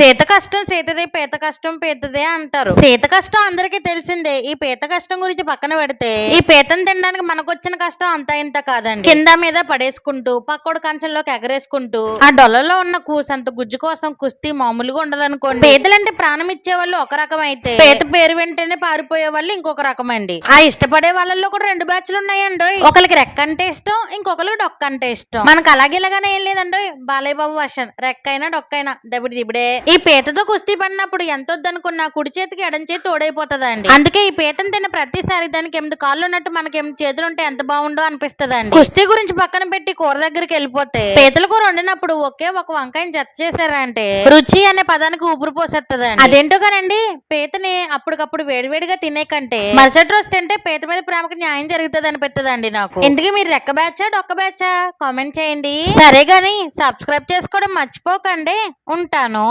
సీత కష్టం సీతదే, పీత కష్టం పీతదే అంటారు. సీత కష్టం అందరికీ తెలిసిందే. ఈ పీత కష్టం గురించి పక్కన పెడితే, ఈ పీతను తినడానికి మనకొచ్చిన కష్టం అంతా ఇంత కాదండి. కింద మీద పడేసుకుంటూ, పక్కోడు కంచంలోకి ఎగరేసుకుంటూ, ఆ డొల్లలో ఉన్న కూసంత గుజ్జు కోసం కుస్తీ మామూలుగా ఉండదనుకోండి. పీతలంటే ప్రాణం ఇచ్చే వాళ్ళు ఒక రకం అయితే, పీత పేరు వెంటనే పారిపోయే వాళ్ళు ఇంకొక రకం అండి. ఆ ఇష్టపడే వాళ్ళల్లో కూడా 2 బ్యాచ్లు ఉన్నాయండి. ఒకరికి రెక్క అంటే ఇష్టం, ఇంకొకరికి డొక్క అంటే ఇష్టం. మనకు అలాగేలాగానే ఏం లేదండి. బాలయ్య బాబు వర్షన్ రెక్కైనా డొక్కైనా దబిడి దిబిడే. ఈ పీతతో కుస్తీ పడినప్పుడు ఎంత వద్దనుకున్నా కుడి చేతికి ఎడం చేతి తోడైపోతుందండి. అందుకే ఈ పీతను తిన్న ప్రతిసారి దానికి 8 కాళ్ళు ఉన్నట్టు మనకి 8 చేతులు ఉంటే ఎంత బాగుండో అనిపిస్తదండి. కుస్తీ గురించి పక్కన పెట్టి కూర దగ్గరికి వెళ్ళిపోతే, పీతల కూర వండినప్పుడు ఒకే ఒక వంకాయని జత చేశారంటే రుచి అనే పదానికి ఊపిరి పోసేస్తుందండి. అదేంటో కానండి, పీతని అప్పటికప్పుడు వేడివేడిగా తినే కంటే మరుసటి రోజు తింటే పీత మీద ప్రేమకి న్యాయం జరుగుతుంది అనిపిస్తుందండి నాకు. ఇందుకే మీరు రెక్క బ్యాచా డొక్క బ్యాచా కామెంట్ చేయండి. సరే గాని సబ్స్క్రైబ్ చేసుకోవడం మర్చిపోకండి. ఉంటాను.